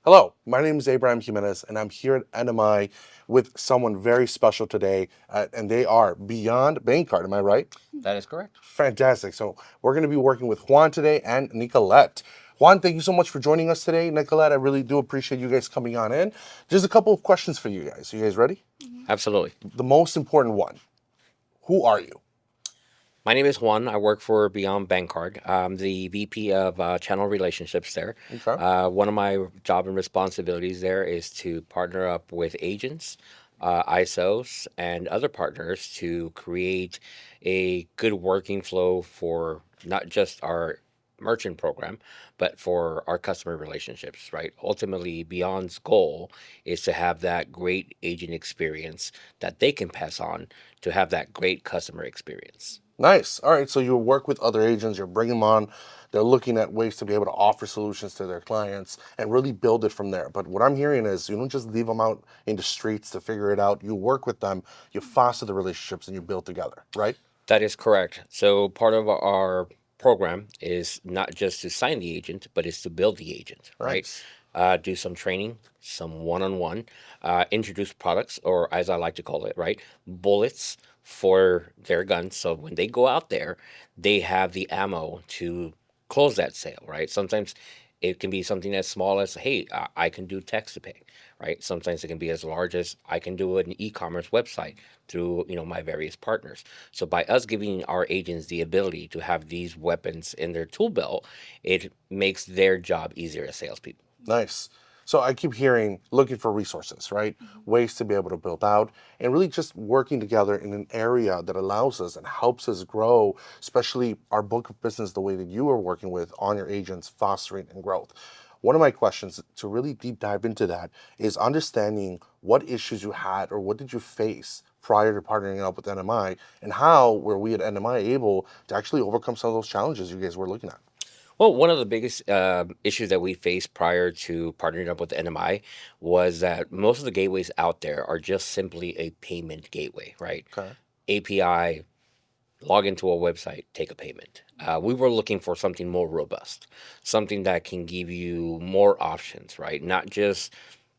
Hello, my name is Abraham Jimenez, and I'm here at NMI with someone very special today, and they are Beyond Bancard. Am I right? That is correct. Fantastic. So we're going to be working with Juan today and Nicolette. Juan, thank you so much for joining us today. Nicolette, I really do appreciate you guys coming on in. Just a couple of questions for you guys. Are you guys ready? Absolutely. The most important one. Who are you? My name is Juan. I work for Beyond Bancard. I'm the VP of Channel Relationships there. Okay. One of my job and responsibilities there is to partner up with agents, ISOs, and other partners to create a good working flow for not just our merchant program, but for our customer relationships, right? Ultimately, Beyond's goal is to have that great agent experience that they can pass on to have that great customer experience. Nice. All right. So you work with other agents, you're bringing them on. They're looking at ways to be able to offer solutions to their clients and really build it from there. But what I'm hearing is you don't just leave them out in the streets to figure it out. You work with them, you foster the relationships, and you build together, right? That is correct. So part of our program is not just to sign the agent, but is to build the agent, right? Nice. Do some training, some one-on-one, introduce products, or as I like to call it, right, bullets for their guns. So when they go out there, they have the ammo to close that sale, right? Sometimes it can be something as small as, hey, I can do text to pay, right? Sometimes it can be as large as I can do an e-commerce website through my various partners. So by us giving our agents the ability to have these weapons in their tool belt, it makes their job easier as salespeople. Nice. So I keep hearing looking for resources, right? Ways to be able to build out and really just working together in an area that allows us and helps us grow, especially our book of business, the way that you are working with on your agents, fostering and growth. One of my questions to really deep dive into that is understanding what issues you had or what did you face prior to partnering up with NMI, and how were we at NMI able to actually overcome some of those challenges you guys were looking at? Well, one of the biggest issues that we faced prior to partnering up with NMI was that most of the gateways out there are just simply a payment gateway, right? Okay. API, log into a website, take a payment. We were looking for something more robust, something that can give you more options, right? Not just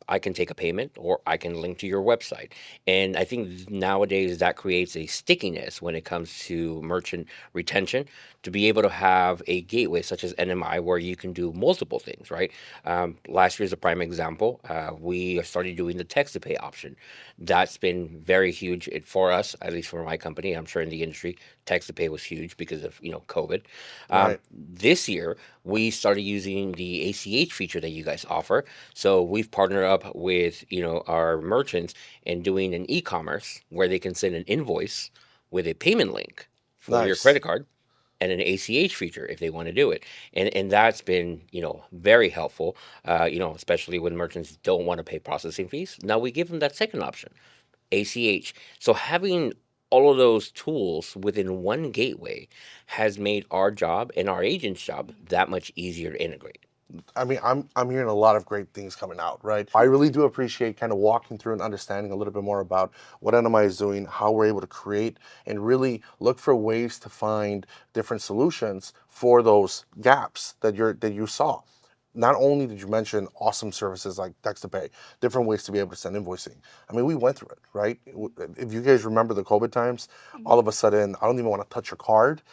I can take a payment or I can link to your website. And I think nowadays that creates a stickiness when it comes to merchant retention to be able to have a gateway such as NMI where you can do multiple things, right? Last year is a prime example. We started doing the text to pay option. That's been very huge for us, at least for my company. I'm sure in the industry, text to pay was huge because of COVID. Right. This year, we started using the ACH feature that you guys offer. So we've partnered up with our merchants and doing an e-commerce where they can send an invoice with a payment link for your Nice. credit card and an ACH feature if they want to do it. And that's been, very helpful, especially when merchants don't want to pay processing fees. Now we give them that second option, ACH. So having all of those tools within one gateway has made our job and our agent's job that much easier to integrate. I mean, I'm hearing a lot of great things coming out, right? I really do appreciate kind of walking through and understanding a little bit more about what NMI is doing, how we're able to create and really look for ways to find different solutions for those gaps that you saw. Not only did you mention awesome services like text to pay, different ways to be able to send invoicing. I mean, we went through it, right? If you guys remember the COVID times, all of a sudden, I don't even want to touch your card.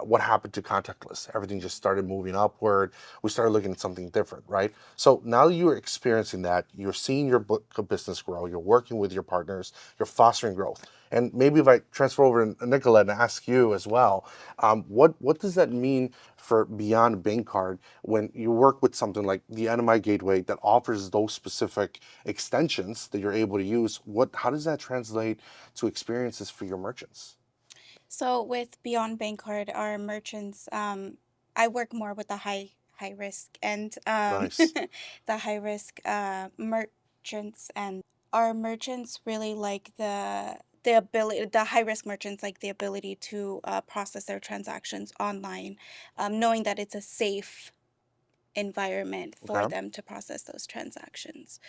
What happened to contactless? Everything just started moving upward. We started looking at something different, right? So now you're experiencing that. You're seeing your book of business grow. You're working with your partners. You're fostering growth. And maybe if I transfer over to Nicolette and ask you as well, what does that mean for Beyond Bancard when you work with something like the NMI Gateway that offers those specific extensions that you're able to use? How does that translate to experiences for your merchants? So with Beyond Bancard, our merchants, I work more with the high risk and Nice. the high risk merchants, and our merchants really like the high risk merchants like the ability to process their transactions online, knowing that it's a safe environment for Okay. them to process those transactions.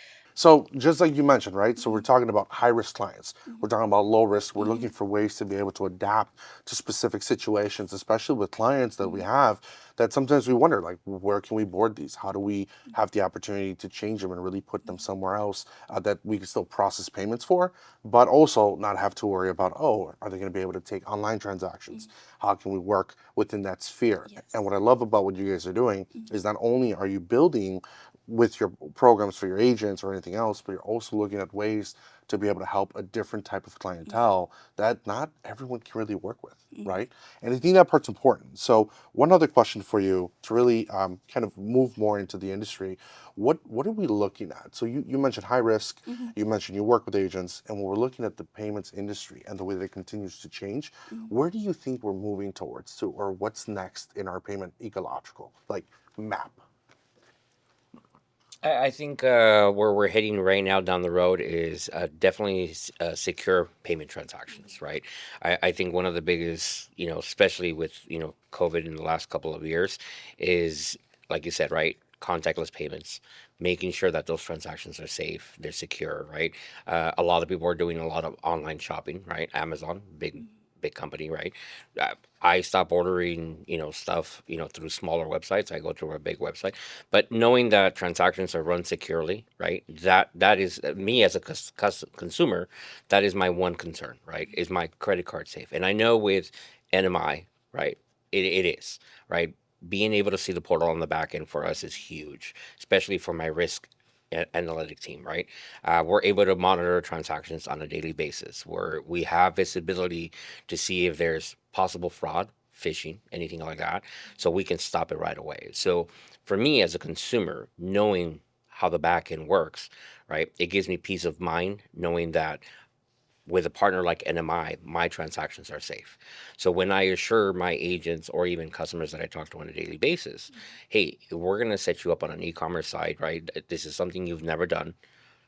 So just like you mentioned, right? So we're talking about high risk clients. We're talking about low risk. We're Mhm. looking for ways to be able to adapt to specific situations, especially with clients that we have that sometimes we wonder, like, where can we board these? How do we have the opportunity to change them and really put them somewhere else that we can still process payments for, but also not have to worry about, oh, are they going to be able to take online transactions? How can we work within that sphere? Yes. And what I love about what you guys are doing is not only are you building with your programs for your agents or anything else, but you're also looking at ways to be able to help a different type of clientele that not everyone can really work with, right? And I think that part's important. So one other question for you to really kind of move more into the industry, what are we looking at? So you mentioned high risk, you mentioned you work with agents, and when we're looking at the payments industry and the way that it continues to change, where do you think we're moving towards to, or what's next in our payment ecological, like map? I think where we're heading right now down the road is definitely secure payment transactions, right? I think one of the biggest, especially with, COVID in the last couple of years, is like you said, right? Contactless payments, making sure that those transactions are safe, they're secure, right? A lot of people are doing a lot of online shopping, right? Amazon, big company, right? I stop ordering, stuff, through smaller websites. I go to a big website, but knowing that transactions are run securely, right? That is me as a consumer. That is my one concern, right? Is my credit card safe? And I know with NMI, right? It is, right? Being able to see the portal on the back end for us is huge, especially for my risk analytic team, right? We're able to monitor transactions on a daily basis where we have visibility to see if there's possible fraud, phishing, anything like that, so we can stop it right away. So for me as a consumer, knowing how the back end works, right, it gives me peace of mind knowing that with a partner like NMI, my transactions are safe. So when I assure my agents or even customers that I talk to on a daily basis, hey, we're going to set you up on an e-commerce site, right? This is something you've never done.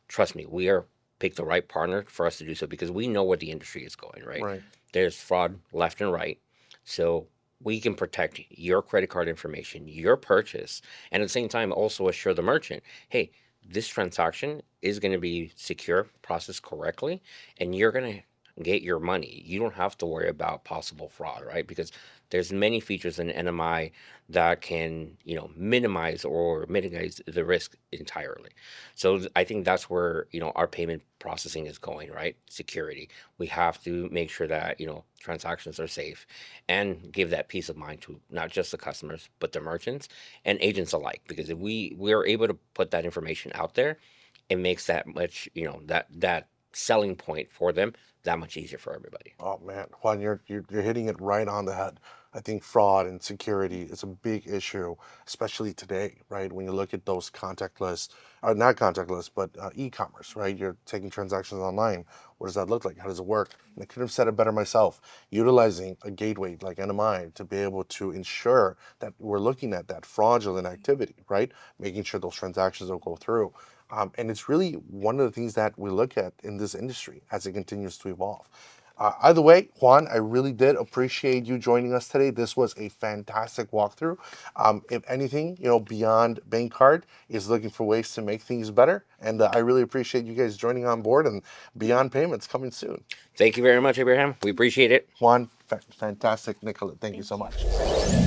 Trust me, we are pick the right partner for us to do so because we know where the industry is going, right? Right. There's fraud left and right. So we can protect your credit card information, your purchase, and at the same time also assure the merchant, hey, this transaction is going to be secure, processed correctly, and you're going to get your money. You don't have to worry about possible fraud, right? Because there's many features in NMI that can, minimize or mitigate the risk entirely. So I think that's where, our payment processing is going, right? Security. We have to make sure that, transactions are safe and give that peace of mind to not just the customers, but the merchants and agents alike. Because if we are able to put that information out there, it makes that much, that selling point for them that much easier for everybody. Oh man, Juan, you're hitting it right on the head. I think fraud and security is a big issue, especially today, right? When you look at those contactless, not contactless, but e-commerce, right? You're taking transactions online. What does that look like? How does it work? And I could have said it better myself. Utilizing a gateway like NMI to be able to ensure that we're looking at that fraudulent activity, right? Making sure those transactions don't go through. And it's really one of the things that we look at in this industry as it continues to evolve. Either way, Juan, I really did appreciate you joining us today. This was a fantastic walkthrough. If anything, Beyond Bancard is looking for ways to make things better. And I really appreciate you guys joining on board, and Beyond Payments coming soon. Thank you very much, Abraham. We appreciate it. Juan, fantastic. Nicola, thank you Thank so you. much.